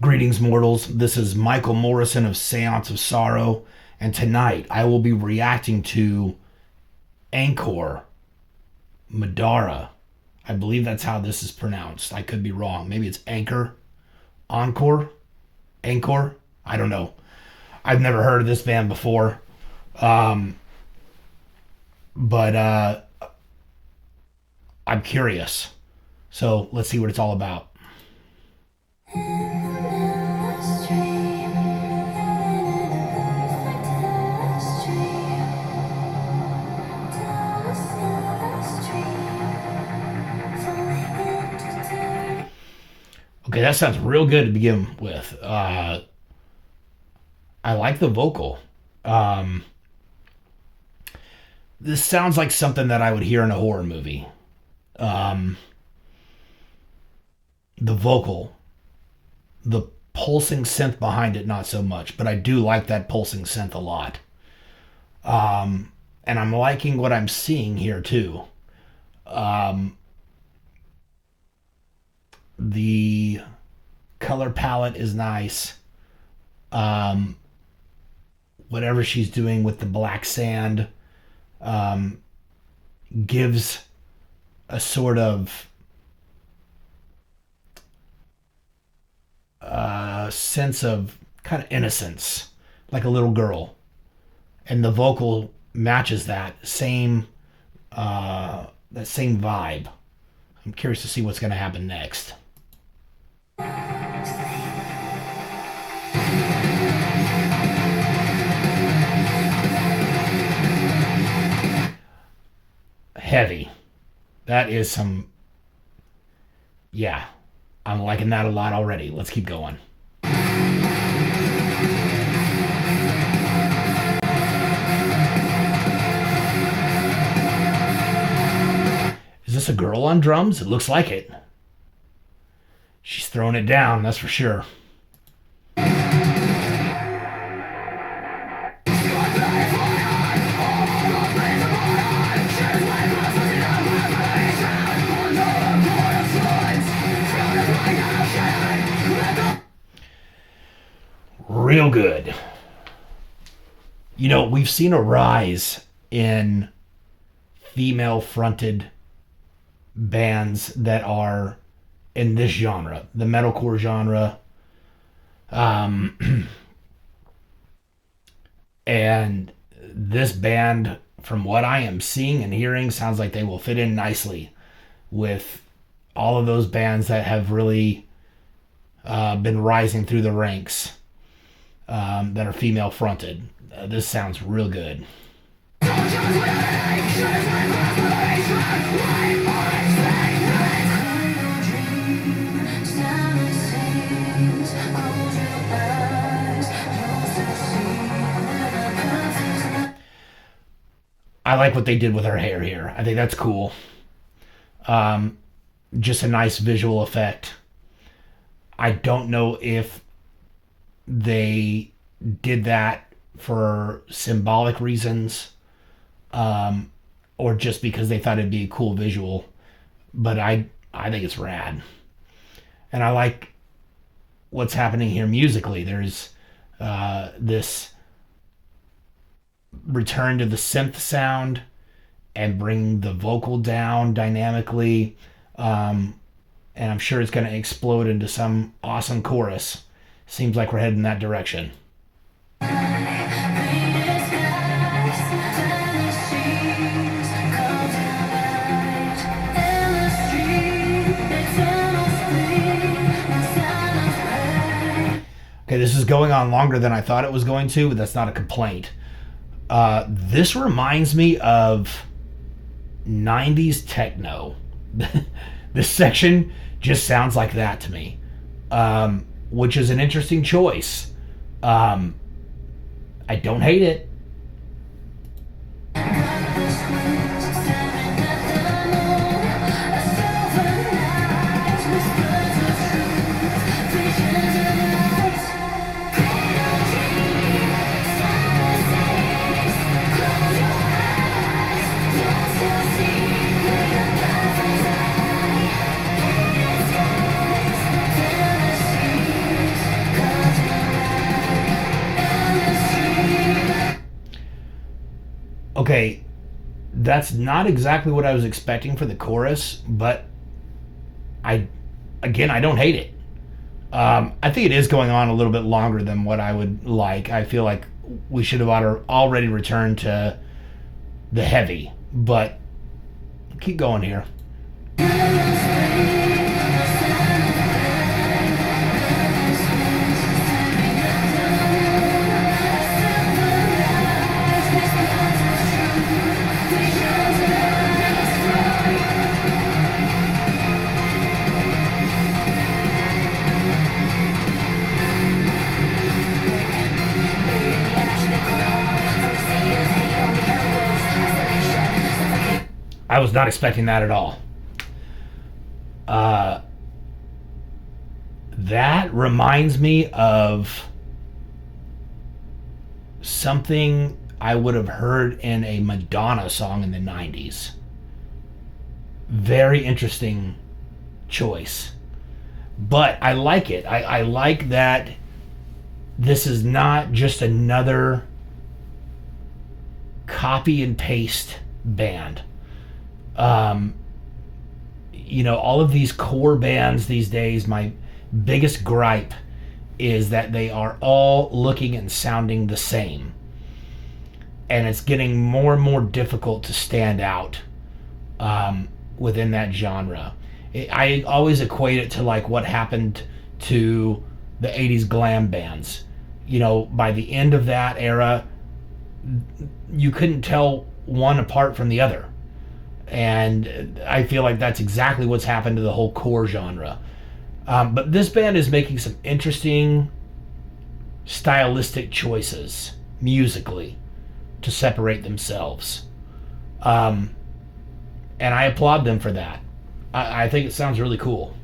Greetings, mortals. This is Michael Morrison of Seance of Sorrow, and tonight I will be reacting to Ankor, Madara. I believe that's how this is pronounced. I could be wrong. Maybe it's Anchor, Encore, Ankor. I don't know. I've never heard of this band before, but I'm curious. So let's see what it's all about. Okay, that sounds real good to begin with. I like the vocal. This sounds like something that I would hear in a horror movie. The vocal, the pulsing synth behind it, not so much, but I do like that pulsing synth a lot. And I'm liking what I'm seeing here too. The color palette is nice. Whatever she's doing with the black sand gives a sort of sense of kind of innocence, like a little girl, and the vocal matches that same vibe. I'm curious to see what's going to happen next. Heavy. That is some... Yeah. I'm liking that a lot already. Let's keep going. Is this a girl on drums? It looks like it. She's throwing it down, that's for sure. Real good. You know, we've seen a rise in female-fronted bands that are in this genre, the metalcore genre. And this band, from what I am seeing and hearing, sounds like they will fit in nicely with all of those bands that have really been rising through the ranks, that are female fronted. This sounds real good. I like what they did with her hair here. I think that's cool. Just a nice visual effect. I don't know if they did that for symbolic reasons, or just because they thought it'd be a cool visual, but I think it's rad. And I like what's happening here musically. There's this return to the synth sound and bring the vocal down dynamically, and I'm sure it's going to explode into some awesome chorus. Seems like we're heading in that direction. Okay, this is going on longer than I thought it was going to, but that's not a complaint. This reminds me of 90s techno. This section just sounds like that to me, which is an interesting choice. I don't hate it. Okay, that's not exactly what I was expecting for the chorus, but I, again, I don't hate it. I think it is going on a little bit longer than what I would like. I feel like we should have already returned to the heavy, but keep going here. I was not expecting that at all. That reminds me of something I would have heard in a Madonna song in the 90s. Very interesting choice. But I like it. I like that this is not just another copy and paste band. All of these core bands these days, my biggest gripe is that they are all looking and sounding the same. And it's getting more and more difficult to stand out within that genre. I always equate it to like what happened to the 80s glam bands. By the end of that era, you couldn't tell one apart from the other. And I feel like that's exactly what's happened to the whole core genre. But this band is making some interesting stylistic choices musically to separate themselves. And I applaud them for that. I think it sounds really cool.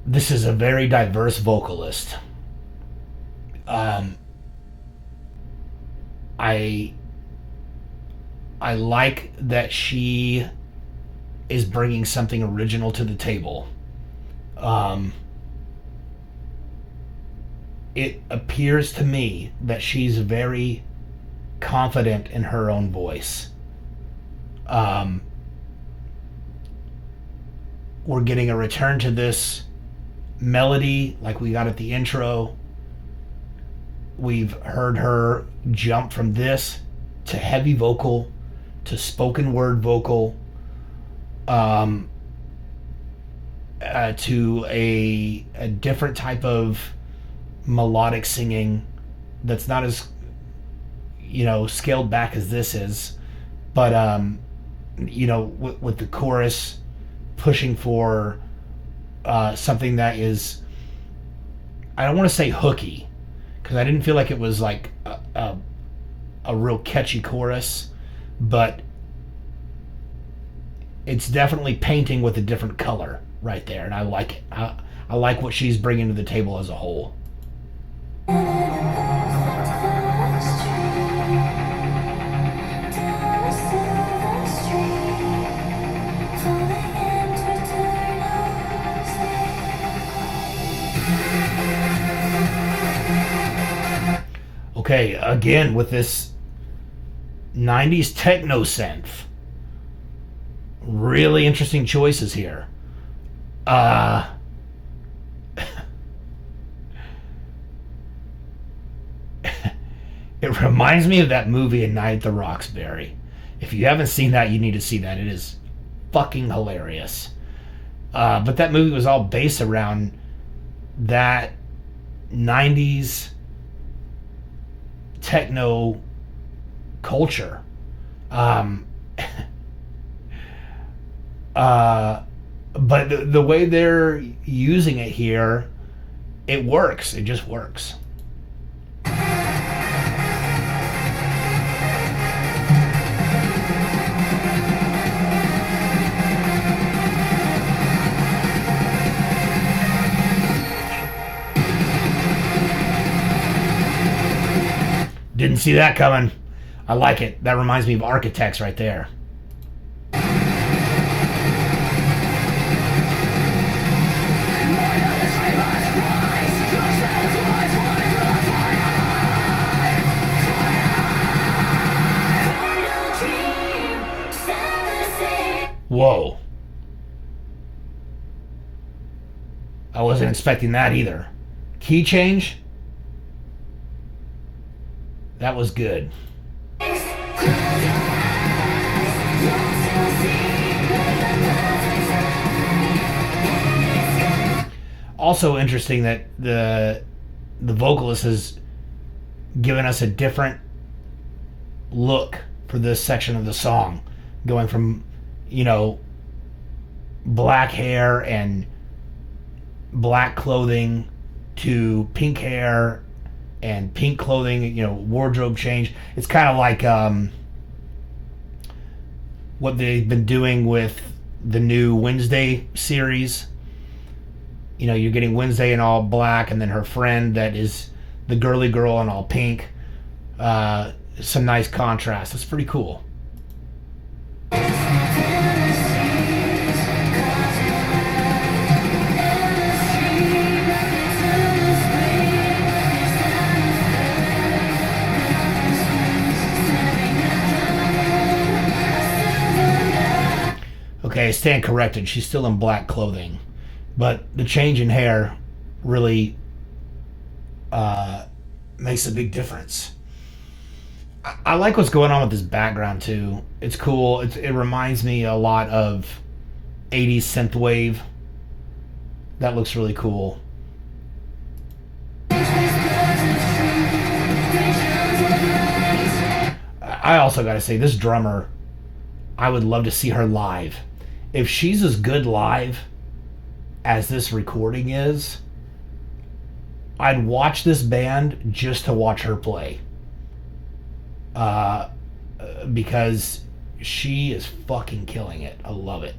This is a very diverse vocalist. I like that she is bringing something original to the table. It appears to me that she's very confident in her own voice. We're getting a return to this melody like we got at the intro. We've heard her jump from this to heavy vocal to spoken word vocal to a different type of melodic singing that's not as scaled back as this is, but with the chorus pushing for something that is, I don't want to say hooky, because I didn't feel like it was like a real catchy chorus, but it's definitely painting with a different color right there, and I like it. I like what she's bringing to the table as a whole. Okay, again with this 90s techno synth. Really interesting choices here. It reminds me of that movie, A Night at the Roxbury. If you haven't seen that, you need to see that. It is fucking hilarious. But that movie was all based around that 90s techno culture. But the way they're using it here, it works. It just works. see that coming. I like it. That reminds me of Architects right there. Whoa. I wasn't expecting that either. Key change? That was good. Also interesting that the vocalist has given us a different look for this section of the song, going from, you know, black hair and black clothing to pink hair and pink clothing, you know, wardrobe change. It's kind of like what they've been doing with the new Wednesday series. You know, you're getting Wednesday in all black, and then her friend that is the girly girl in all pink. Some nice contrast. That's pretty cool. Okay, I stand corrected. She's still in black clothing. But the change in hair really makes a big difference. I like what's going on with this background too. It's cool. It reminds me a lot of 80s synthwave. That looks really cool. I also got to say, this drummer, I would love to see her live. If she's as good live as this recording is, I'd watch this band just to watch her play. Because she is fucking killing it. I love it.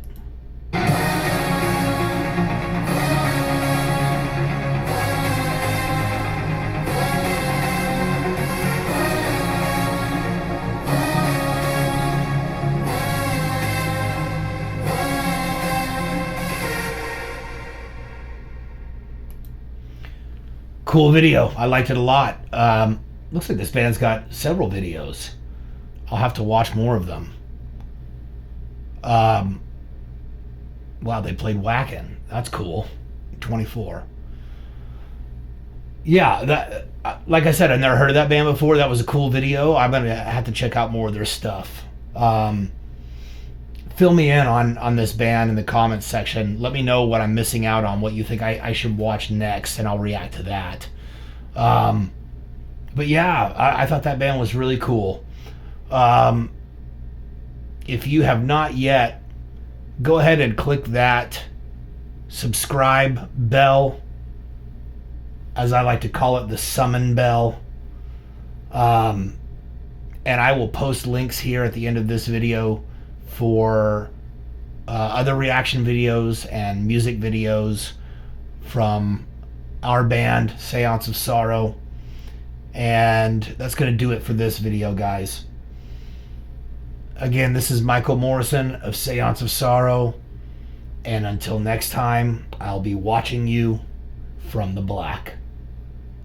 Cool video. I liked it a lot. Looks like this band's got several videos. I'll have to watch more of them. Wow, they played Whackin'. That's cool. 24. Yeah, that, like I said, I've never heard of that band before. That was a cool video. I'm gonna have to check out more of their stuff. Fill me in on this band in the comments section. Let me know what I'm missing out on, what you think I should watch next, and I'll react to that. But yeah, I thought that band was really cool. If you have not yet, go ahead and click that subscribe bell, as I like to call it, the summon bell. And I will post links here at the end of this video for other reaction videos and music videos from our band, Seance of Sorrow. And that's going to do it for this video, guys. Again, this is Michael Morrison of Seance of Sorrow. And until next time, I'll be watching you from the black.